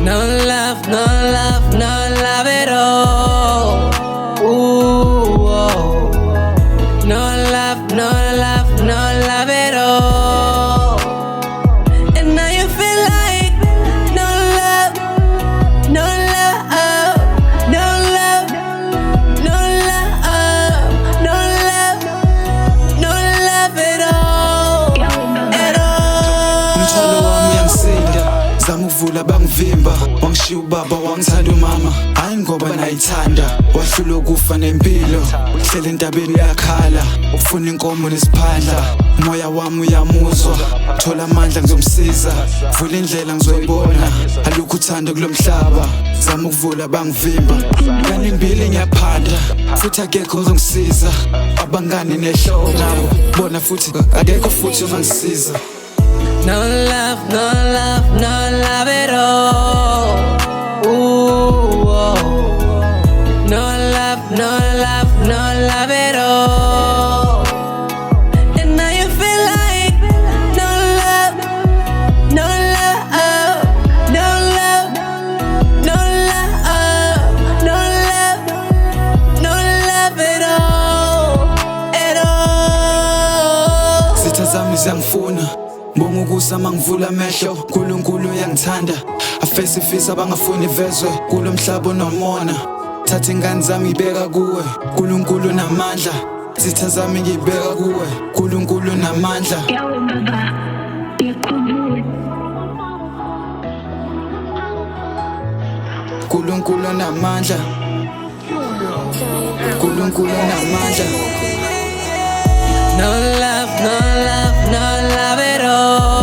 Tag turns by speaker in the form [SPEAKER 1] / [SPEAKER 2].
[SPEAKER 1] No love, no love, no love at all. Ooh, oh. No love, no love, no love at all. And now you feel like no love, no love, no love, no love, no love, no love at all, at all.
[SPEAKER 2] Umthwalo wami uyangisinda, zama ukuvula bangivimba. Wangishiya ubaba wangithanda umama, hayi ngoba nayithanda. Wahlula ukufa nempilo, hleli entabeni yakhala. Ufuna inkomo nesiphandla, umoya wami uyamuzwa. Thola amandla ngizomsiza, vula indlela ngizoyibona. Alukho uthando kulo mhlaba, zama ukuvula bangivimba. Kanembili ngiyaphanda, futhi akekho ozongisiza. Abangani nehlobo nabo, bona futhi akekho futhi ozongisiza.
[SPEAKER 1] No love, no love, no love at all. Ooh, oh. No love, no love, no love at all. And now you feel like no love, no love, no love, no love, no love, no love at all, at all.
[SPEAKER 2] Zitha zami ziyangifuna, mbonga ukusa mangivula amehlo. uNkulunkulu uyangithanda, afese ifisa bangafuni ivezwe. Kulo mhlaba unomona, thatha ingane zami ngibeka kuwe. uNkulunkulu namandla, zitha zami ngibeka kuwe. uNkulunkulu namandla. uNkulunkulu namandla, uNkulunkulu namandla.
[SPEAKER 1] No love, no love, no love at all.